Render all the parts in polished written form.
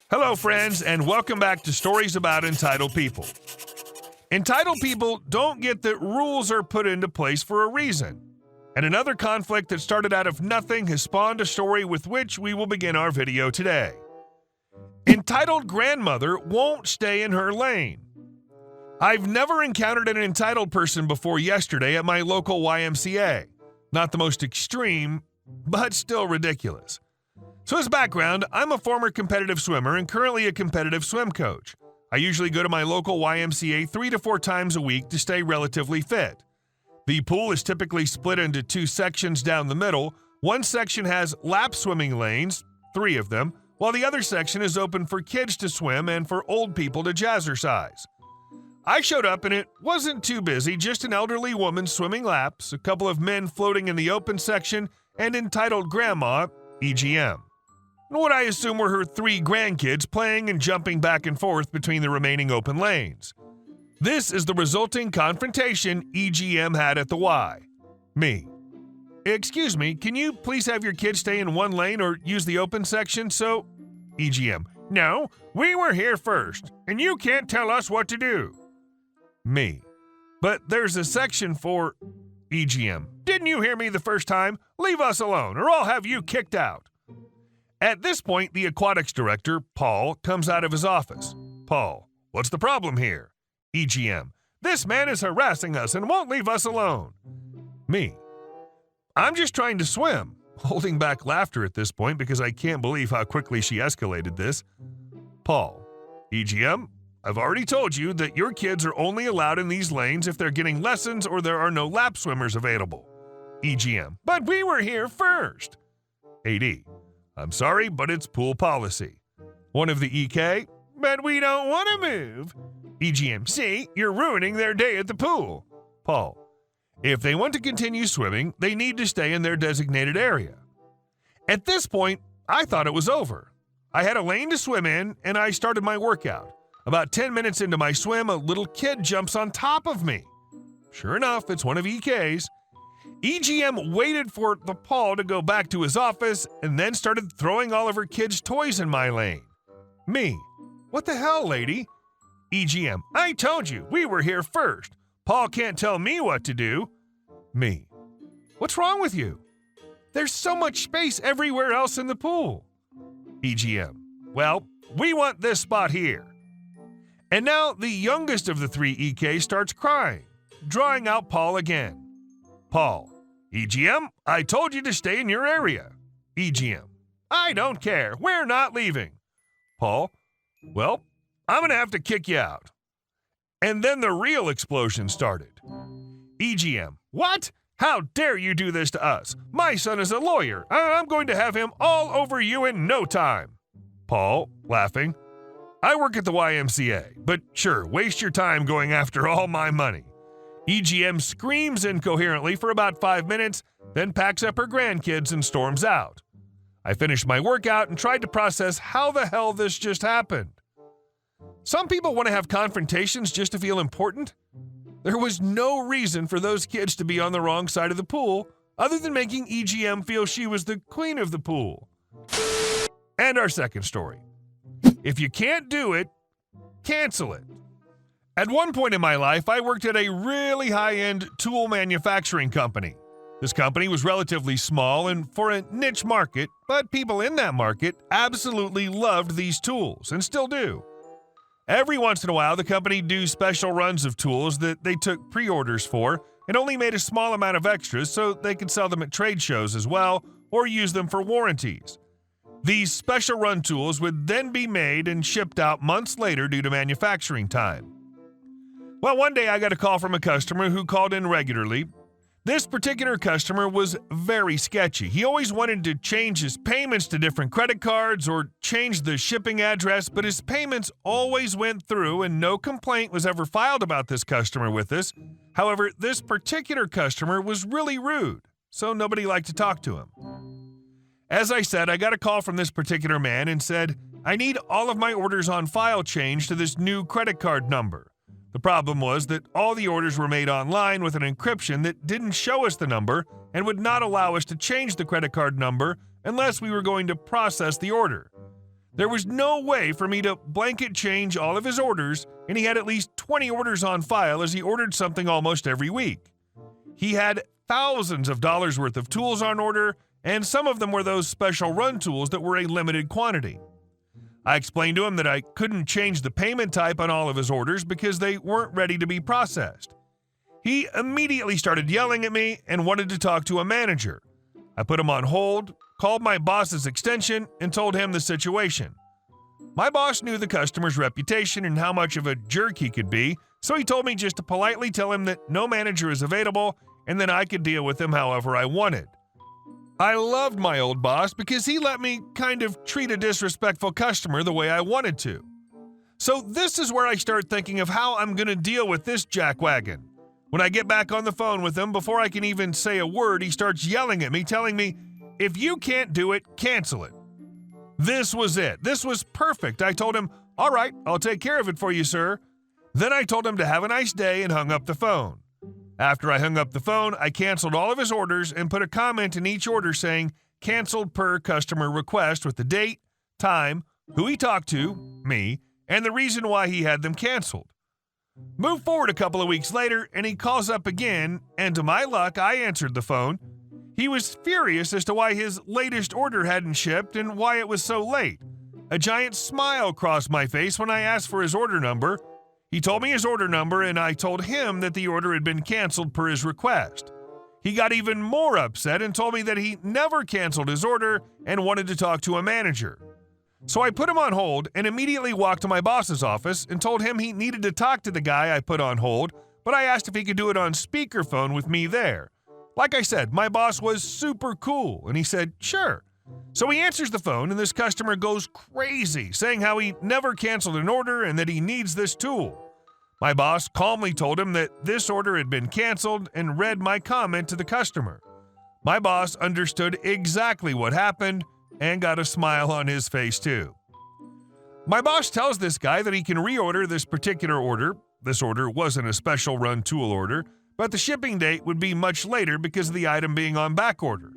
Hello, friends, and welcome back to Stories About Entitled People. Entitled people don't get that rules are put into place for a reason. And another conflict that started out of nothing has spawned a story with which we will begin our video today. Entitled grandmother won't stay in her lane. I've never encountered an entitled person before yesterday at my local YMCA. Not the most extreme, but still ridiculous. So as background, I'm a former competitive swimmer and currently a competitive swim coach. I usually go to my local YMCA 3 to 4 times a week to stay relatively fit. The pool is typically split into 2 sections down the middle. One section has lap swimming lanes, 3 of them, while the other section is open for kids to swim and for old people to jazzercise. I showed up and it wasn't too busy, just an elderly woman swimming laps, a couple of men floating in the open section, and entitled grandma, EGM. And what I assume were her 3 grandkids playing and jumping back and forth between the remaining open lanes. This is the resulting confrontation EGM had at the Y. Me. Excuse me, can you please have your kids stay in one lane or use the open section so... EGM. No, we were here first, and you can't tell us what to do. Me. But there's a section for... EGM. Didn't you hear me the first time? Leave us alone, or I'll have you kicked out. At this point, the aquatics director, Paul, comes out of his office. Paul, what's the problem here? EGM, this man is harassing us and won't leave us alone. Me, I'm just trying to swim. Holding back laughter at this point because I can't believe how quickly she escalated this. Paul, EGM, I've already told you that your kids are only allowed in these lanes if they're getting lessons or there are no lap swimmers available. EGM, but we were here first. AD, I'm sorry, but it's pool policy. One of the EK, but we don't want to move. EGM, see, you're ruining their day at the pool. Paul, if they want to continue swimming, they need to stay in their designated area. At this point, I thought it was over. I had a lane to swim in, and I started my workout. About 10 minutes into my swim, a little kid jumps on top of me. Sure enough, it's one of EK's. EGM waited for the Paul to go back to his office and then started throwing all of her kids' toys in my lane. Me, what the hell, lady? EGM, I told you, we were here first. Paul can't tell me what to do. Me, what's wrong with you? There's so much space everywhere else in the pool. EGM, well, we want this spot here. And now the youngest of the 3 EK starts crying, drawing out Paul again. Paul, EGM, I told you to stay in your area. EGM, I don't care. We're not leaving. Paul, well, I'm going to have to kick you out. And then the real explosion started. EGM, what? How dare you do this to us? My son is a lawyer. I'm going to have him all over you in no time. Paul, laughing, I work at the YMCA, but sure, waste your time going after all my money. EGM screams incoherently for about 5 minutes, then packs up her grandkids and storms out. I finished my workout and tried to process how the hell this just happened. Some people want to have confrontations just to feel important. There was no reason for those kids to be on the wrong side of the pool, other than making EGM feel she was the queen of the pool. And our second story. If you can't do it, cancel it. At one point in my life, I worked at a really high-end tool manufacturing company. This company was relatively small and for a niche market, but people in that market absolutely loved these tools and still do. Every once in a while, the company do special runs of tools that they took pre-orders for and only made a small amount of extras so they could sell them at trade shows as well or use them for warranties. These special run tools would then be made and shipped out months later due to manufacturing time. Well, one day I got a call from a customer who called in regularly. This particular customer was very sketchy. He always wanted to change his payments to different credit cards or change the shipping address, but his payments always went through and no complaint was ever filed about this customer with us. However, this particular customer was really rude, so nobody liked to talk to him. As I said, I got a call from this particular man and said, I need all of my orders on file changed to this new credit card number. The problem was that all the orders were made online with an encryption that didn't show us the number and would not allow us to change the credit card number unless we were going to process the order. There was no way for me to blanket change all of his orders, and he had at least 20 orders on file as he ordered something almost every week. He had thousands of dollars worth of tools on order, and some of them were those special run tools that were a limited quantity. I explained to him that I couldn't change the payment type on all of his orders because they weren't ready to be processed. He immediately started yelling at me and wanted to talk to a manager. I put him on hold, called my boss's extension, and told him the situation. My boss knew the customer's reputation and how much of a jerk he could be, so he told me just to politely tell him that no manager is available and that I could deal with him however I wanted. I loved my old boss because he let me kind of treat a disrespectful customer the way I wanted to. So this is where I start thinking of how I'm going to deal with this jackwagon. When I get back on the phone with him, before I can even say a word, he starts yelling at me, telling me, "If you can't do it, cancel it." This was it. This was perfect. I told him, "All right, I'll take care of it for you, sir." Then I told him to have a nice day and hung up the phone. After I hung up the phone, I canceled all of his orders and put a comment in each order saying, "Canceled per customer request," with the date, time, who he talked to, me, and the reason why he had them canceled. Move forward a couple of weeks later, and he calls up again, and to my luck, I answered the phone. He was furious as to why his latest order hadn't shipped and why it was so late. A giant smile crossed my face when I asked for his order number. He told me his order number, and I told him that the order had been canceled per his request. He got even more upset and told me that he never canceled his order and wanted to talk to a manager. So I put him on hold and immediately walked to my boss's office and told him he needed to talk to the guy I put on hold, but I asked if he could do it on speakerphone with me there. Like I said, my boss was super cool, and he said, "Sure." So he answers the phone, and this customer goes crazy, saying how he never canceled an order and that he needs this tool. My boss calmly told him that this order had been canceled and read my comment to the customer. My boss understood exactly what happened and got a smile on his face too. My boss tells this guy that he can reorder this particular order. This order wasn't a special run tool order, but the shipping date would be much later because of the item being on back order.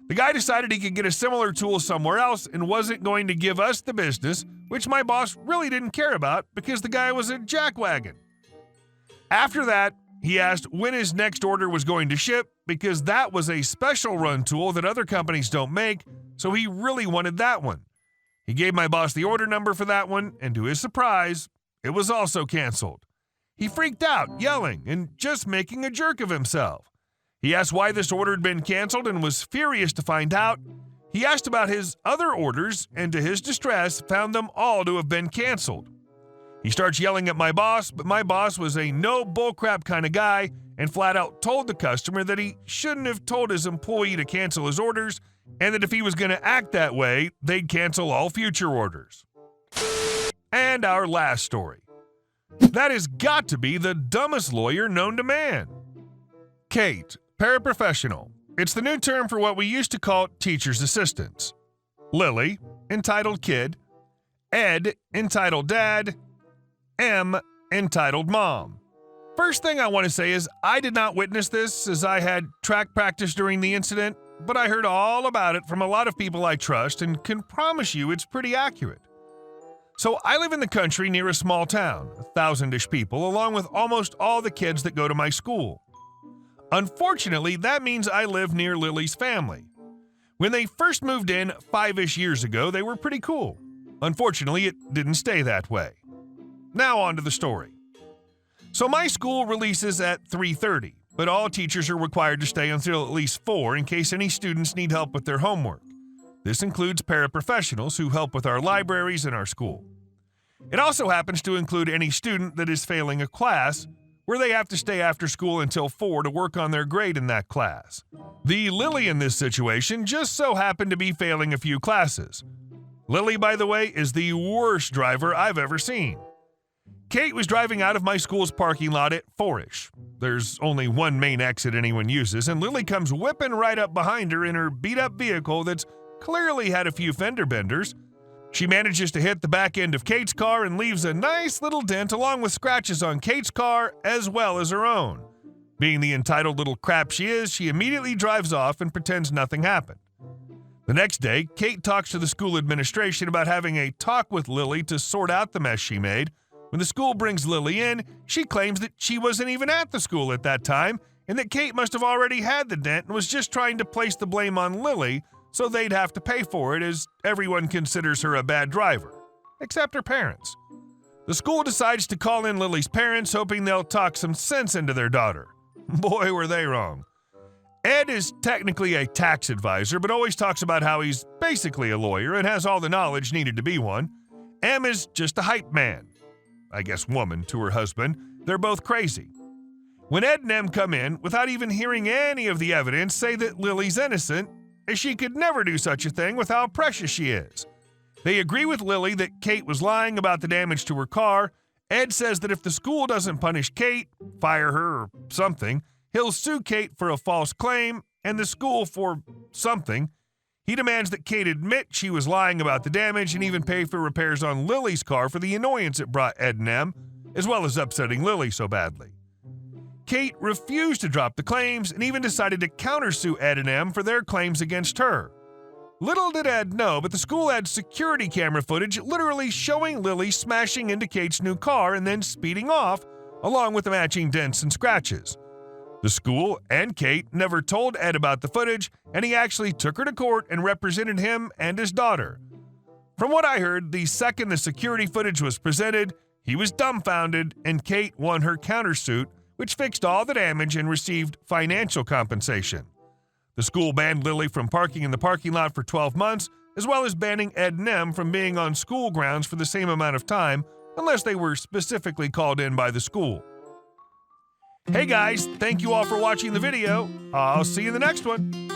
The guy decided he could get a similar tool somewhere else and wasn't going to give us the business, which my boss really didn't care about because the guy was a jackwagon. After that, he asked when his next order was going to ship because that was a special run tool that other companies don't make, so he really wanted that one. He gave my boss the order number for that one, and to his surprise, it was also canceled. He freaked out, yelling and just making a jerk of himself. He asked why this order had been canceled and was furious to find out. He asked about his other orders and to his distress found them all to have been canceled. He starts yelling at my boss, but my boss was a no bullcrap kind of guy and flat out told the customer that he shouldn't have told his employee to cancel his orders and that if he was going to act that way, they'd cancel all future orders. And our last story. That has got to be the dumbest lawyer known to man. Kate, paraprofessional. It's the new term for what we used to call teacher's assistants. Lily, entitled kid. Ed, entitled dad. M, entitled mom. First thing I want to say is I did not witness this as I had track practice during the incident, but I heard all about it from a lot of people I trust and can promise you it's pretty accurate. So I live in the country near a small town, 1,000-ish people, along with almost all the kids that go to my school. Unfortunately, that means I live near Lily's family. When they first moved in 5-ish years ago, they were pretty cool. Unfortunately, it didn't stay that way. Now on to the story. So my school releases at 3:30, but all teachers are required to stay until at least 4 in case any students need help with their homework. This includes paraprofessionals who help with our libraries and our school. It also happens to include any student that is failing a class, where they have to stay after school until 4 to work on their grade in that class. The Lily in this situation just so happened to be failing a few classes. Lily, by the way, is the worst driver I've ever seen. Kate was driving out of my school's parking lot at 4-ish. There's only one main exit anyone uses, and Lily comes whipping right up behind her in her beat-up vehicle that's clearly had a few fender benders. She manages to hit the back end of Kate's car and leaves a nice little dent along with scratches on Kate's car as well as her own. Being the entitled little crap she is, she immediately drives off and pretends nothing happened. The next day, Kate talks to the school administration about having a talk with Lily to sort out the mess she made. When the school brings Lily in, she claims that she wasn't even at the school at that time and that Kate must have already had the dent and was just trying to place the blame on Lily so they'd have to pay for it, as everyone considers her a bad driver, except her parents. The school decides to call in Lily's parents, hoping they'll talk some sense into their daughter. Boy, were they wrong. Ed is technically a tax advisor, but always talks about how he's basically a lawyer and has all the knowledge needed to be one. Em is just a hype man. I guess woman, to her husband. They're both crazy. When Ed and Em come in, without even hearing any of the evidence, say that Lily's innocent, as she could never do such a thing with how precious she is. They agree with Lily that Kate was lying about the damage to her car. Ed says that if the school doesn't punish Kate, fire her or something, he'll sue Kate for a false claim and the school for something. He demands that Kate admit she was lying about the damage and even pay for repairs on Lily's car for the annoyance it brought Ed and Em, as well as upsetting Lily so badly. Kate refused to drop the claims and even decided to countersue Ed and Em for their claims against her. Little did Ed know, but the school had security camera footage literally showing Lily smashing into Kate's new car and then speeding off, along with the matching dents and scratches. The school and Kate never told Ed about the footage, and he actually took her to court and represented him and his daughter. From what I heard, the second the security footage was presented, he was dumbfounded, and Kate won her countersuit, which fixed all the damage and received financial compensation. The school banned Lily from parking in the parking lot for 12 months, as well as banning Ed and Em from being on school grounds for the same amount of time, unless they were specifically called in by the school. Hey guys, thank you all for watching the video. I'll see you in the next one.